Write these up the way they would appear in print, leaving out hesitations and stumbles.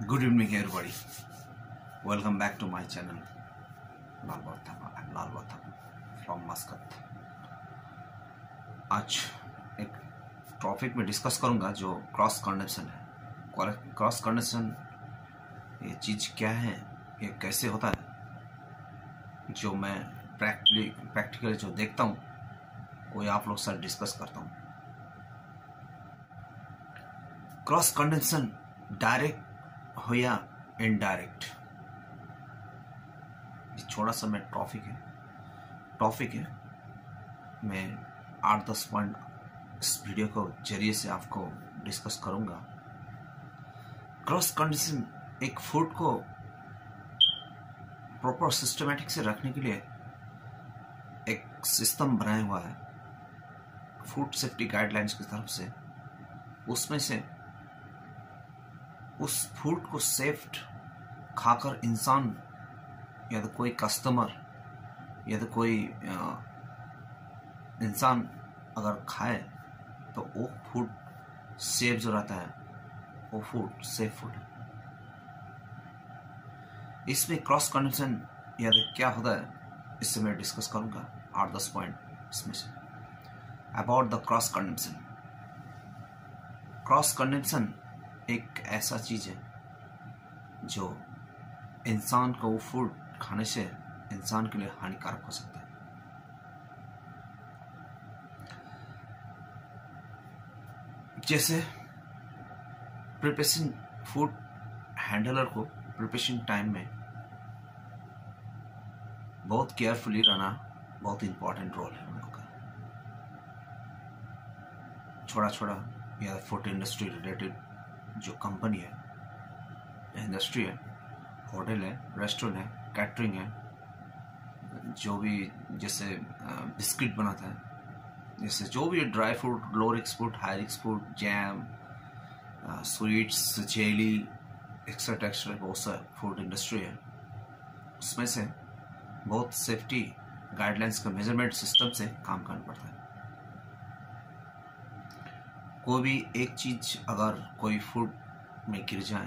Good evening, everybody. Welcome back to my channel. Lal Bathama. I'm Lal Bathama from Muscat. आज एक topic में discuss करूंगा जो cross conduction है। Cross conduction ये चीज़ क्या है, ये कैसे होता है, जो मैं प्रैक्टिकली जो देखता हूँ वो आप लोग साथ डिस्कस करता हूँ। क्रॉस कंडक्शन डायरेक्ट हो या इनडायरेक्ट, ये छोटा सा मैं टॉपिक है मैं 8-10 पॉइंट इस वीडियो को जरिए से आपको डिस्कस करूंगा। क्रॉस कंडीशन एक फूड को प्रॉपर सिस्टमेटिक से रखने के लिए एक सिस्टम बनाया हुआ है फूड सेफ्टी गाइडलाइंस की तरफ से। उसमें से उस फूड को सेफ खाकर इंसान या तो कोई कस्टमर या तो कोई इंसान अगर खाए तो वो फूड सेफ जो रहता है वो फूड सेफ फूड है। इसमें क्रॉस कंडीशन या क्या होता है इससे मैं डिस्कस करूंगा 8-10 पॉइंट इसमें say about the cross condition. Cross condition एक ऐसा चीज है जो इंसान को वो फूड खाने से इंसान के लिए हानिकारक हो सकता है। जैसे प्रिपरेशन फूड हैंडलर को प्रिपरेशन टाइम में बहुत केयरफुली रहना बहुत इंपॉर्टेंट रोल है उन लोगों का। छोटा या फूड इंडस्ट्री रिलेटेड जो कंपनी है, इंडस्ट्री है, होटल है, रेस्टोरेंट है, कैटरिंग है, जो भी जैसे बिस्किट बनाता है, जैसे जो भी dry fruit, low risk food, high risk food, jam, sweets, jelly etcetera etcetera बहुत सा फूड इंडस्ट्री है। उसमें से बहुत सेफ्टी गाइडलाइंस का मेजरमेंट सिस्टम से काम करना पड़ता है। कोई भी एक चीज अगर कोई फूड में गिर जाए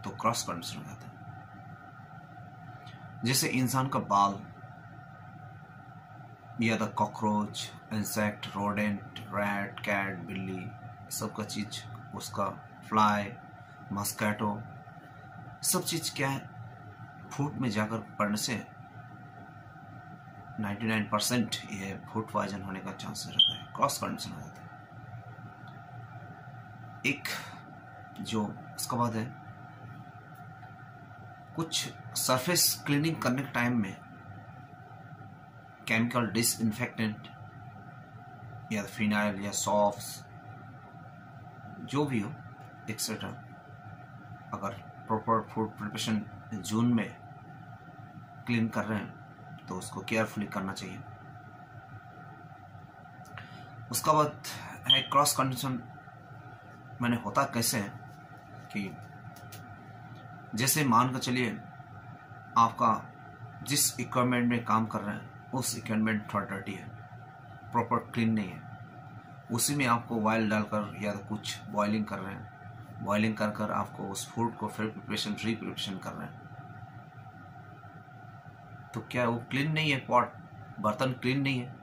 तो क्रॉस कंडीशन हो जाता है। जैसे इंसान का बाल या the cockroach, insect, rodent, rat, cat, बिल्ली, सबका चीज, उसका फ्लाई, मस्कीटो, सब चीज क्या है फूड में जाकर पड़ने से 99% ये फूड पॉइजन होने का चांस रहता है। क्रॉस कंडीशन हो जाता है। एक जो उसका बाद है कुछ सरफेस क्लीनिंग करने के टाइम में केमिकल डिसइंफेक्टेंट या फिनाइल या सॉफ्ट्स जो भी हो एक्सेट्रा अगर प्रॉपर फूड प्रिपरेशन जून में क्लीन कर रहे हैं तो उसको केयरफुली करना चाहिए। उसका बाद है क्रॉस कंडीशन मैंने होता कैसे है कि जैसे मान कर चलिए आपका जिस इक्विपमेंट में काम कर रहे हैं उस इक्विपमेंट थोड़ा डर्टी है, प्रॉपर क्लीन नहीं है, उसी में आपको ऑयल डालकर या तो कुछ बॉइलिंग कर रहे हैं, बॉइलिंग कर कर आपको उस फूड को फिर प्रिपरेशन कर रहे हैं, तो क्या वो क्लीन नहीं है, पॉट बर्तन क्लीन नहीं है,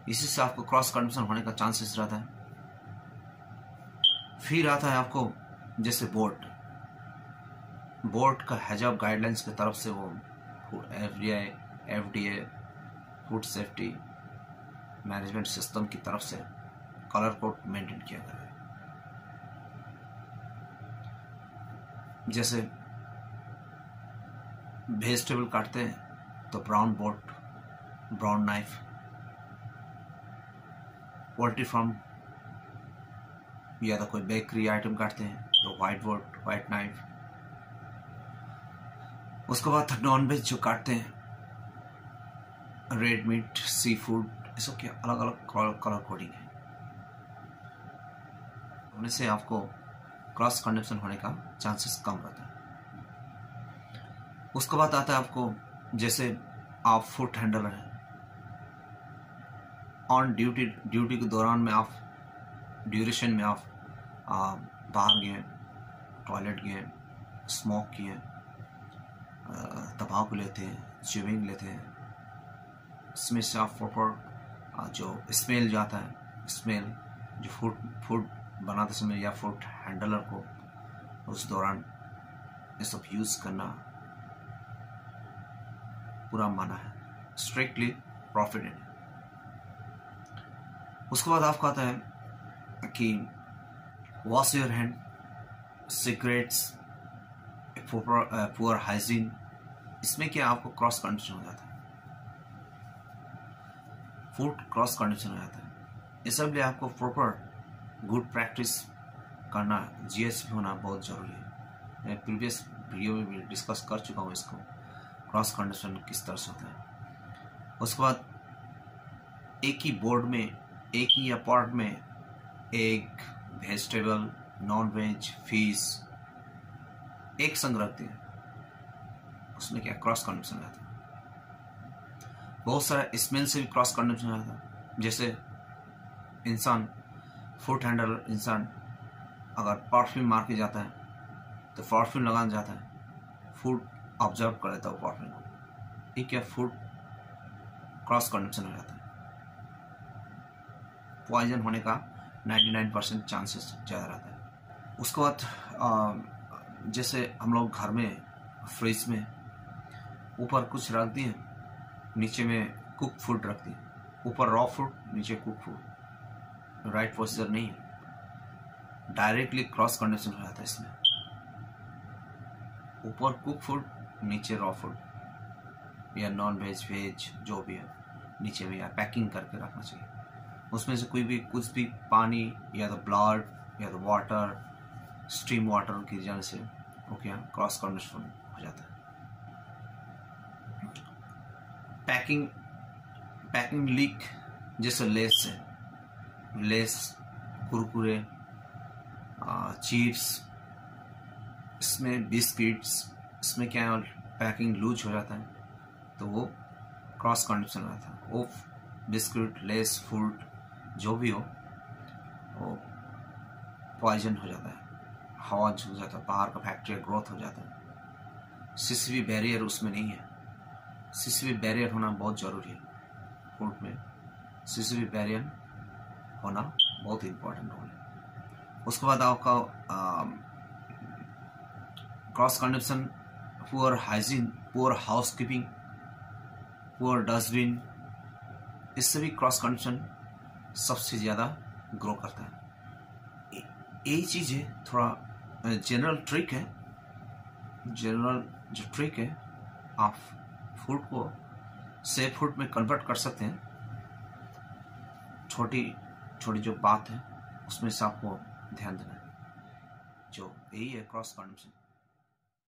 इसी से आपको क्रॉस कंडीशन होने का चांसेस रहता है। फिर आता है आपको जैसे बोर्ड का हैजाब गाइडलाइंस की तरफ से वो FDA food safety management system की तरफ से कलर कोड मेंटेन किया गया है। जैसे वेजिटेबल काटते हैं तो ब्राउन नाइफ, पोल्ट्री फार्म या तो कोई बेकरी आइटम काटते हैं तो व्हाइट नाइफ। उसके बाद नॉन वेज जो काटते हैं, रेड मीट, सी फूड, ये सब के अलग अलग कलर कोडिंग है। होने से आपको क्रॉस कंडीशन होने का चांसेस कम रहता है। उसके बाद आता है आपको जैसे आप फूड हैंडलर हैं, ऑन ड्यूटी के दौरान में आप ड्यूरेशन में आप बाहर गए, टॉयलेट गए, स्मोक किए, तंबाकू लेते हैं, च्युइंग लेते हैं, इसमें से आप प्रॉपर जो स्मेल जाता है, स्मेल जो फूड बनाते समय या फूड हैंडलर को उस दौरान ये सब यूज़ करना पूरा मना है, स्ट्रिक्टली प्रॉफिटेड। उसके बाद आपका आता है कि wash your hand, cigarettes, poor hygiene, इसमें क्या आपको क्रॉस कंडीशन हो जाता है, फूड क्रॉस कंडीशन हो जाता है। इसलिए आपको प्रॉपर गुड प्रैक्टिस करना, जीएसपी होना बहुत ज़रूरी है। मैं प्रीवियस वीडियो में भी डिस्कस कर चुका हूँ इसको, क्रॉस कंडीशन किस तरह से होता है। उसके बाद एक ही बोर्ड में, एक ही अपार्ट में egg, vegetable, non veg, fish एक संग रखते हैं, उसमें क्या क्रॉस कंडीशन रहता है। बहुत सारा स्मेल से भी क्रॉस कंडीशन रहता है। जैसे इंसान, फूड हैंडलर इंसान अगर परफ्यूम मार के जाता है तो परफ्यूम लगाने जाता है, फूड ऑब्जर्व कर लेता है परफ्यूम को, ये क्या फूड क्रॉस कंडीशन हो जाता है, पॉइजन होने का 99% चांसेस ज़्यादा रहता है। उसके बाद जैसे हम लोग घर में फ्रिज में ऊपर कुछ रख दिए, नीचे में कुक फूड रख दिए, ऊपर रॉ फूड, नीचे कुक फूड, राइट प्रोसीजर नहीं है, डायरेक्टली क्रॉस कंडीशन हो जाता है इसमें। ऊपर कुक फूड, नीचे रॉ फूड या नॉन वेज, वेज जो भी है, नीचे में या पैकिंग करके रखना चाहिए। उसमें से कोई भी कुछ भी पानी या तो ब्लड या तो वाटर, स्ट्रीम वाटर गिर जाने से वो क्या क्रॉस कंडीशन हो जाता है। पैकिंग लीक, जैसे लेस है, लेस, कुरकुरे, चिप्स, इसमें बिस्किट्स, इसमें क्या है पैकिंग लूज हो जाता है तो वो क्रॉस कंडीशन हो जाता है। वो बिस्किट, लेस, फूड जो भी हो वो पॉइजन हो जाता है, हवा हो जाता है, बाहर का फैक्ट्री ग्रोथ हो जाता है। सीसीबी बैरियर उसमें नहीं है, सीसीबी बैरियर होना बहुत ज़रूरी है फूड में, सीसीबी बैरियर होना बहुत इम्पोर्टेंट रोल है। उसके बाद आपका cross condition, poor hygiene, poor housekeeping, poor dustbin, इससे भी क्रॉस कंडीशन सबसे ज़्यादा ग्रो करता है। यही चीज़ है, थोड़ा जनरल ट्रिक है, जनरल जो ट्रिक है, आप फूड को सेफ फूड में कन्वर्ट कर सकते हैं। छोटी छोटी जो बात है उसमें से आपको ध्यान देना है, जो यही है क्रॉस कंडीशन।